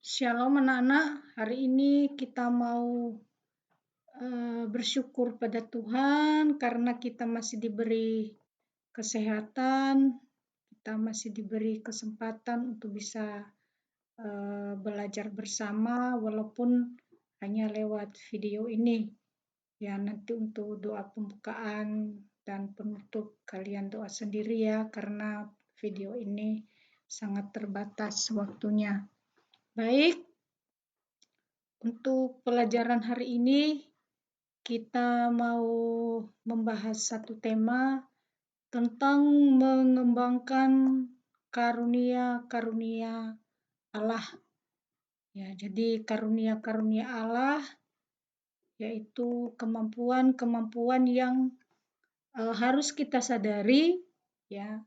Shalom anak-anak, hari ini kita mau bersyukur pada Tuhan karena kita masih diberi kesehatan, kita masih diberi kesempatan untuk bisa belajar bersama walaupun hanya lewat video ini. Ya, nanti untuk doa pembukaan dan penutup kalian doa sendiri ya, karena video ini sangat terbatas waktunya. Baik, untuk pelajaran hari ini kita mau membahas satu tema tentang mengembangkan karunia-karunia Allah. Ya, jadi karunia-karunia Allah yaitu kemampuan-kemampuan yang harus kita sadari ya,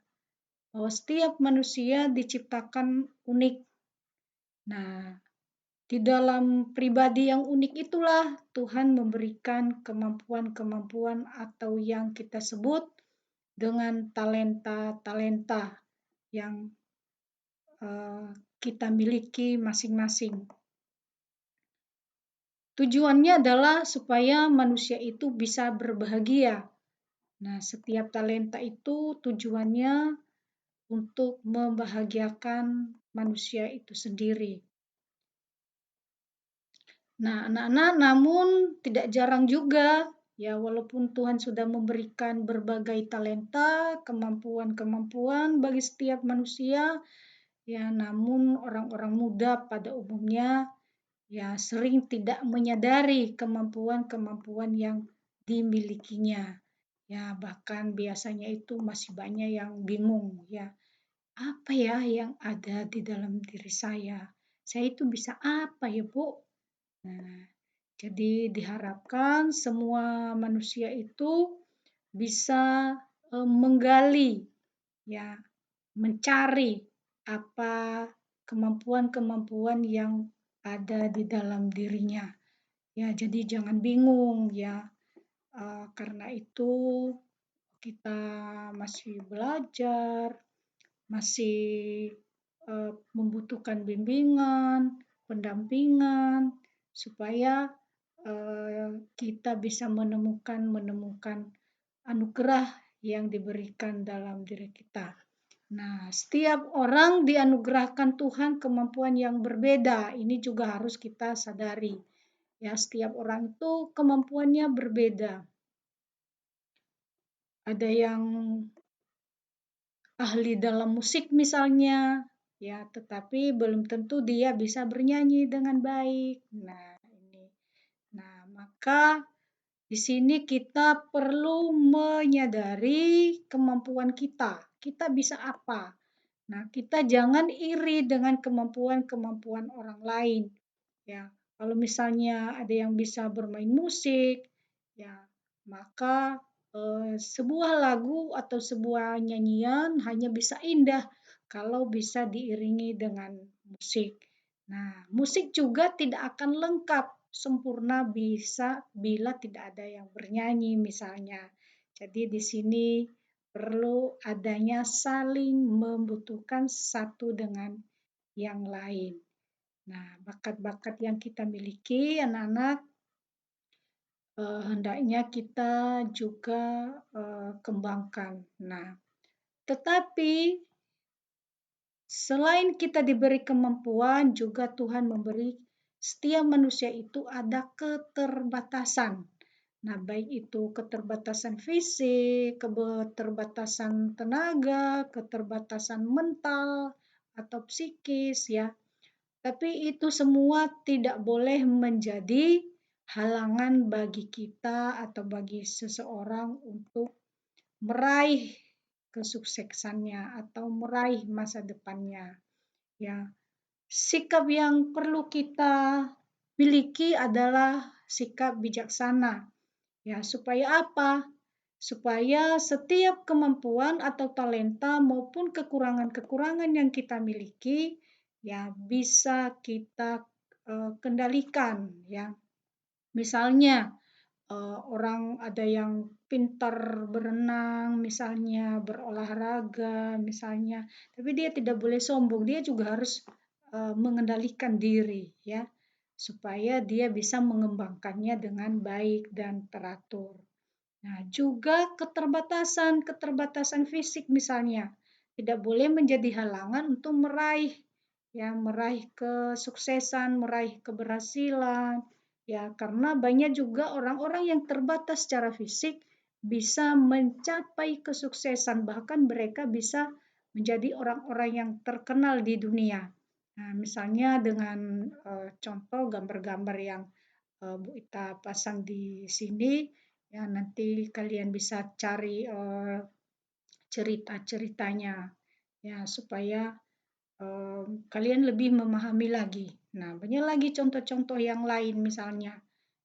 bahwa setiap manusia diciptakan unik. Nah, di dalam pribadi yang unik itulah Tuhan memberikan kemampuan-kemampuan atau yang kita sebut dengan talenta-talenta yang kita miliki masing-masing. Tujuannya adalah supaya manusia itu bisa berbahagia. Nah, setiap talenta itu tujuannya untuk membahagiakan manusia itu sendiri. Nah, anak-anak, namun tidak jarang juga, ya walaupun Tuhan sudah memberikan berbagai talenta, kemampuan-kemampuan bagi setiap manusia, ya namun orang-orang muda pada umumnya ya sering tidak menyadari kemampuan-kemampuan yang dimilikinya. Ya, bahkan biasanya itu masih banyak yang bingung, ya. Apa ya yang ada di dalam diri saya? Saya itu bisa apa ya, Bu? Nah, jadi diharapkan semua manusia itu bisa menggali, ya, mencari apa kemampuan-kemampuan yang ada di dalam dirinya. Ya, jadi jangan bingung ya. Karena itu kita masih belajar, masih membutuhkan bimbingan, pendampingan, supaya kita bisa menemukan anugerah yang diberikan dalam diri kita. Nah, setiap orang dianugerahkan Tuhan kemampuan yang berbeda. Ini juga harus kita sadari. Ya, setiap orang itu kemampuannya berbeda. Ada yang ahli dalam musik misalnya, ya, tetapi belum tentu dia bisa bernyanyi dengan baik. Nah, maka di sini kita perlu menyadari kemampuan kita. Kita bisa apa? Nah, kita jangan iri dengan kemampuan-kemampuan orang lain. Ya, kalau misalnya ada yang bisa bermain musik, ya, maka sebuah lagu atau sebuah nyanyian hanya bisa indah kalau bisa diiringi dengan musik. Nah, musik juga tidak akan lengkap sempurna bisa bila tidak ada yang bernyanyi misalnya. Jadi di sini perlu adanya saling membutuhkan satu dengan yang lain. Nah, bakat-bakat yang kita miliki, anak-anak, hendaknya kita juga kembangkan. Nah, tetapi selain kita diberi kemampuan, juga Tuhan memberi setiap manusia itu ada keterbatasan. Nah, baik itu keterbatasan fisik, keterbatasan tenaga, keterbatasan mental atau psikis ya. Tapi itu semua tidak boleh menjadi halangan bagi kita atau bagi seseorang untuk meraih kesuksesannya atau meraih masa depannya. Ya, sikap yang perlu kita miliki adalah sikap bijaksana. Ya, supaya apa? Supaya setiap kemampuan atau talenta maupun kekurangan-kekurangan yang kita miliki ya bisa kita kendalikan ya. Misalnya orang ada yang pintar berenang, misalnya berolahraga, misalnya, tapi dia tidak boleh sombong. Dia juga harus mengendalikan diri ya, supaya dia bisa mengembangkannya dengan baik dan teratur. Nah, juga keterbatasan fisik misalnya tidak boleh menjadi halangan untuk meraih kesuksesan, meraih keberhasilan. Ya, karena banyak juga orang-orang yang terbatas secara fisik bisa mencapai kesuksesan, bahkan mereka bisa menjadi orang-orang yang terkenal di dunia. Nah, misalnya dengan contoh gambar-gambar yang Bu Ita pasang di sini, ya nanti kalian bisa cari cerita-ceritanya ya supaya kalian lebih memahami lagi. Nah, banyak lagi contoh-contoh yang lain misalnya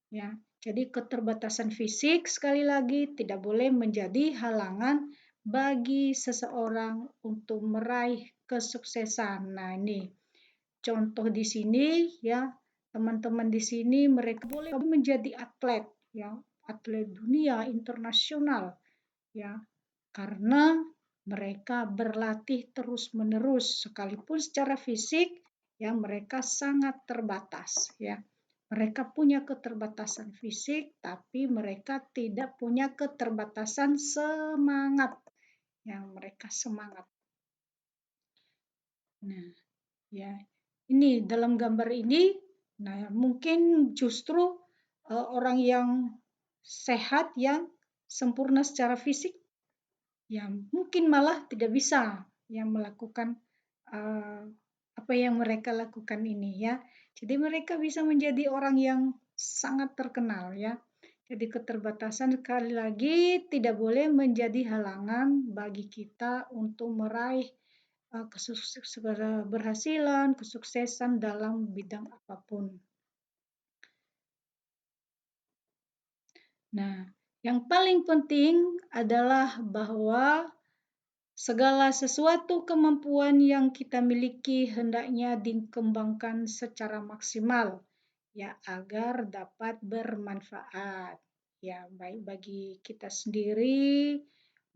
ya. Jadi keterbatasan fisik sekali lagi tidak boleh menjadi halangan bagi seseorang untuk meraih kesuksesan. Nah, ini contoh di sini ya, teman-teman di sini mereka boleh menjadi atlet ya, atlet dunia internasional ya, karena mereka berlatih terus-menerus sekalipun secara fisik ya mereka sangat terbatas ya. Mereka punya keterbatasan fisik tapi mereka tidak punya keterbatasan semangat. Yang mereka semangat. Nah, ya. Ini dalam gambar ini, nah mungkin justru orang yang sehat yang sempurna secara fisik, ya mungkin malah tidak bisa yang melakukan apa yang mereka lakukan ini ya. Jadi mereka bisa menjadi orang yang sangat terkenal ya. Jadi keterbatasan sekali lagi tidak boleh menjadi halangan bagi kita untuk meraih keberhasilan, kesuksesan dalam bidang apapun. Nah, yang paling penting adalah bahwa segala sesuatu kemampuan yang kita miliki hendaknya dikembangkan secara maksimal ya agar dapat bermanfaat ya baik bagi kita sendiri,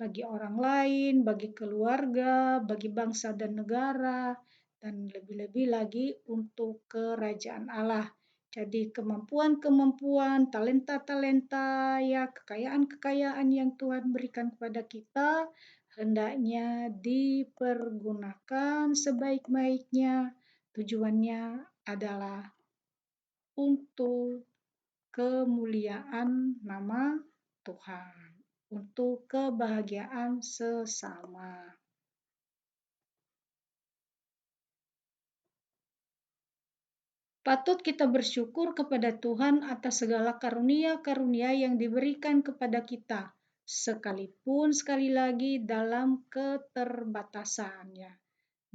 bagi orang lain, bagi keluarga, bagi bangsa dan negara dan lebih-lebih lagi untuk kerajaan Allah. Jadi kemampuan-kemampuan, talenta-talenta ya kekayaan-kekayaan yang Tuhan berikan kepada kita hendaknya dipergunakan sebaik-baiknya. Tujuannya adalah untuk kemuliaan nama Tuhan, untuk kebahagiaan sesama. Patut kita bersyukur kepada Tuhan atas segala karunia-karunia yang diberikan kepada kita, sekalipun sekali lagi dalam keterbatasannya.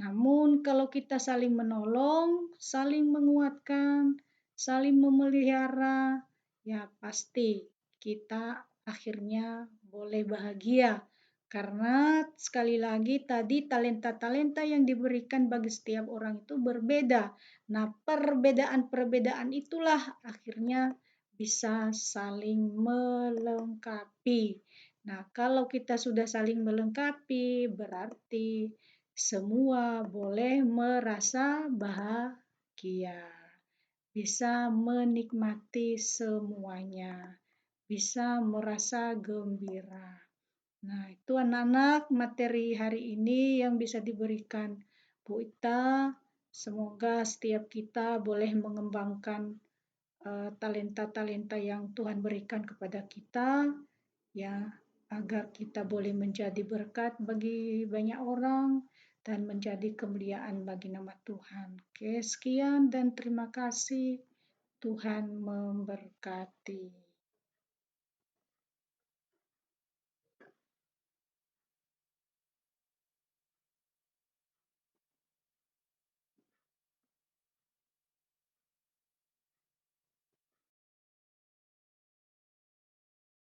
Namun kalau kita saling menolong, saling menguatkan, saling memelihara, ya pasti kita akhirnya boleh bahagia. Karena sekali lagi tadi talenta-talenta yang diberikan bagi setiap orang itu berbeda. Nah, perbedaan-perbedaan itulah akhirnya bisa saling melengkapi. Nah, kalau kita sudah saling melengkapi, berarti semua boleh merasa bahagia, bisa menikmati semuanya, bisa merasa gembira. Nah, itu anak-anak materi hari ini yang bisa diberikan Bu Ita. Semoga setiap kita boleh mengembangkan talenta-talenta yang Tuhan berikan kepada kita, ya, agar kita boleh menjadi berkat bagi banyak orang dan menjadi kemuliaan bagi nama Tuhan. Oke, sekian dan terima kasih. Tuhan memberkati.